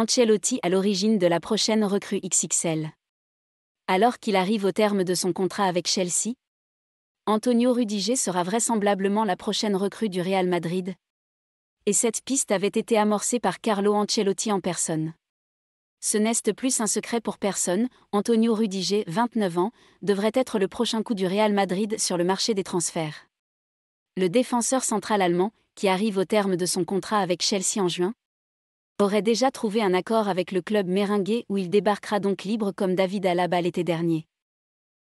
Ancelotti à l'origine de la prochaine recrue XXL. Alors qu'il arrive au terme de son contrat avec Chelsea, Antonio Rudiger sera vraisemblablement la prochaine recrue du Real Madrid. Et cette piste avait été amorcée par Carlo Ancelotti en personne. Ce n'est plus un secret pour personne, Antonio Rudiger, 29 ans, devrait être le prochain coup du Real Madrid sur le marché des transferts. Le défenseur central allemand, qui arrive au terme de son contrat avec Chelsea en juin, aurait déjà trouvé un accord avec le club merengue où il débarquera donc libre comme David Alaba l'été dernier.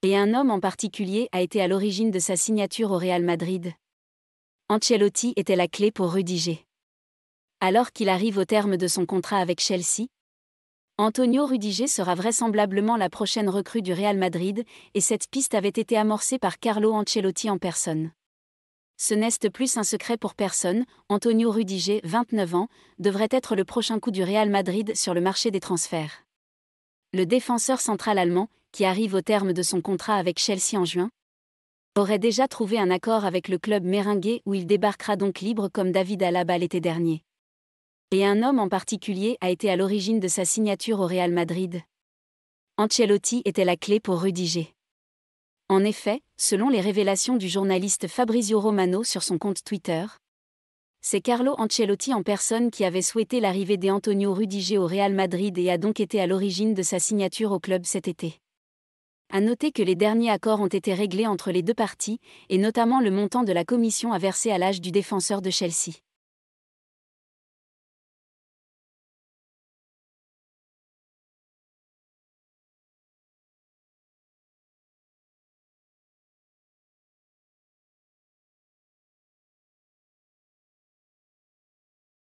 Et un homme en particulier a été à l'origine de sa signature au Real Madrid. Ancelotti était la clé pour Rudiger. Alors qu'il arrive au terme de son contrat avec Chelsea, Antonio Rudiger sera vraisemblablement la prochaine recrue du Real Madrid, et cette piste avait été amorcée par Carlo Ancelotti en personne. Ce n'est plus un secret pour personne, Antonio Rudiger, 29 ans, devrait être le prochain coup du Real Madrid sur le marché des transferts. Le défenseur central allemand, qui arrive au terme de son contrat avec Chelsea en juin, aurait déjà trouvé un accord avec le club merengue où il débarquera donc libre comme David Alaba l'été dernier. Et un homme en particulier a été à l'origine de sa signature au Real Madrid. Ancelotti était la clé pour Rudiger. En effet, selon les révélations du journaliste Fabrizio Romano sur son compte Twitter, c'est Carlo Ancelotti en personne qui avait souhaité l'arrivée d'Antonio Rudiger au Real Madrid et a donc été à l'origine de sa signature au club cet été. À noter que les derniers accords ont été réglés entre les deux parties, et notamment le montant de la commission à verser à l'âge du défenseur de Chelsea.